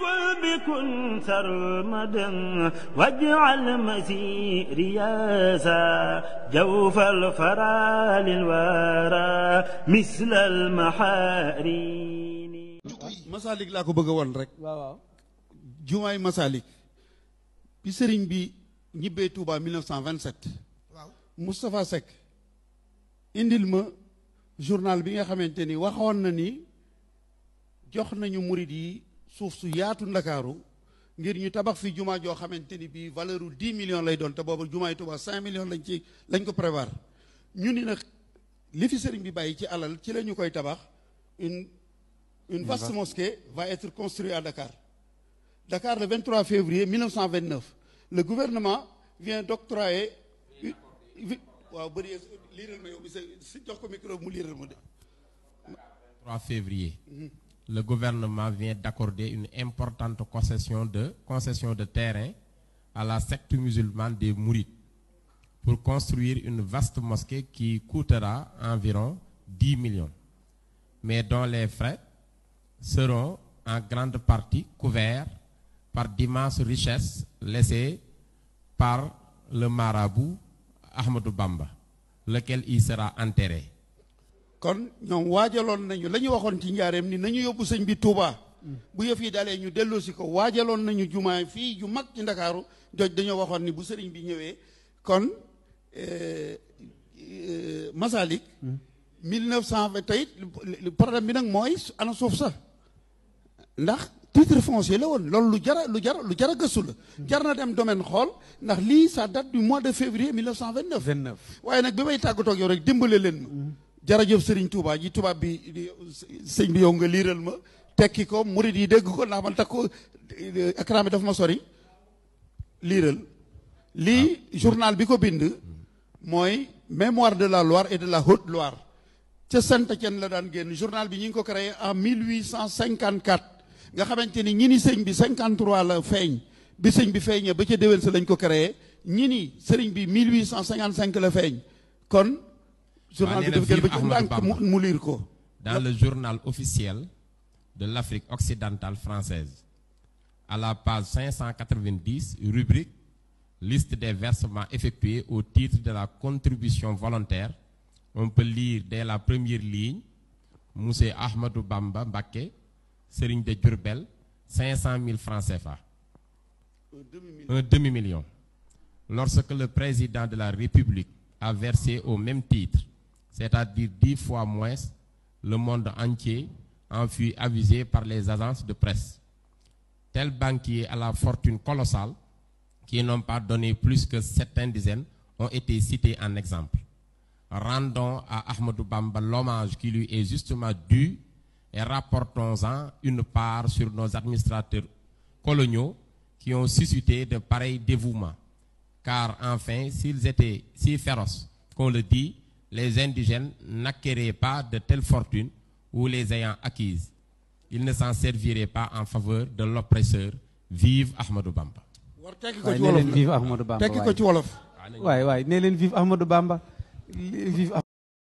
كل بكن سرمدا واجعل مسيري ياسا جوف الفرا للورى مثل المحارين. Masalik laa ko bëgg a won rek. waaw jumaay Masalik bi sëriñ bi ñibbee Touba 1927. waaw Moustapha Seck indil ma journal bi nga xamante ni waxoon na ni jox nañu murid yi suuf su yaatu Ndakaaru ngir ñu tabax fi jumaa joo xamante ni bii valeur u 10 millions lay doon te boobu jumaay Touba 5 millions lañ ko prévoir ñu ni nag li fi sëriñ bi bàyyi ci alal ci la ñu koy tabax une vaste mosquée va être construite à Dakar. Dakar le 23 février 1929. Le gouvernement vient d'octroyer. waaw bëri liiral ma yow bi si jox ko micro mu liiral ma de. 3 février. Le gouvernement vient d'accorder une importante concession de terrain à la secte musulmane des Mourides pour construire une vaste mosquée qui coûtera environ 10 millions, mais dont les frais seront en grande partie couverts par d'immenses richesses laissées par le marabout Ahmadou Bamba, lequel y sera enterré. kon ñoom waajaloon nañu la ñu waxoon ci njaareem ni nañu yóbbu sëñ bi Touba. bu yëf yi dalee ñu delloosi ko waajaloon nañu jumaa fii ju mag ci Ndakaaru joj dañoo waxoon ni bu sëriñ bi ñëwee kon Masalik 1920 tey problème bi nag mooy ana suuf sax ndax titre foncier la woon loolu lu jara gëstu la jar na dem domaine xool ndax lii ça date du mois de février 1929 waaye nag bi may tàggatoo ak yow rek dimbale leen ma jërëjëf Serigne Touba ji tubaab bi sëñ bi yow nga liiral ma tekki ko murid yi dégg ko ndax man takk ko écran bi dafa ma sori liiral lii journal bi ko bind mooy mémoire de la Loire et de la Haute-Loire ca Saint-Étienne la daan génn journal bi ñu ngi ko créé en 1854 nga xamante ni ñi ni sëñ bi 53 la feeñ bi sëñ bi feeñee ba ca déwén sa lañ ko créé ñi ni sëriñ bi 1855 la feeñ kon journal bi dafa jël ba ci ndànk mu lire ko. Dans le journal officiel de l'Afrique occidentale française, à la page 590, rubrique liste des versements effectués au titre de la contribution volontaire, on peut lire dès la première ligne Monsieur Ahmadou Bamba Mbacké, Serigne de Diourbel, 500 000 francs CFA. Un demi-million. Lorsque le président de la République a versé au même titre, c'est-à-dire 10 fois moins, le monde entier en fut avisé par les agences de presse. Tels banquiers à la fortune colossale, qui n'ont pas donné plus que certaines dizaines, ont été cités en exemple. Rendons à Ahmadou Bamba l'hommage qui lui est justement dû et rapportons-en une part sur nos administrateurs coloniaux qui ont suscité de pareils dévouements. Car enfin, s'ils étaient si féroces qu'on le dit, les indigènes n'acquéraient pas de telles fortunes ou les ayant acquises. Ils ne s'en serviraient pas en faveur de l'oppresseur. Vive Ahmadou Bamba. waaye nee leen vive Ahmadou Bamba tekki ko ci wolof. waay nee leen vive Ahmadou Bamba vive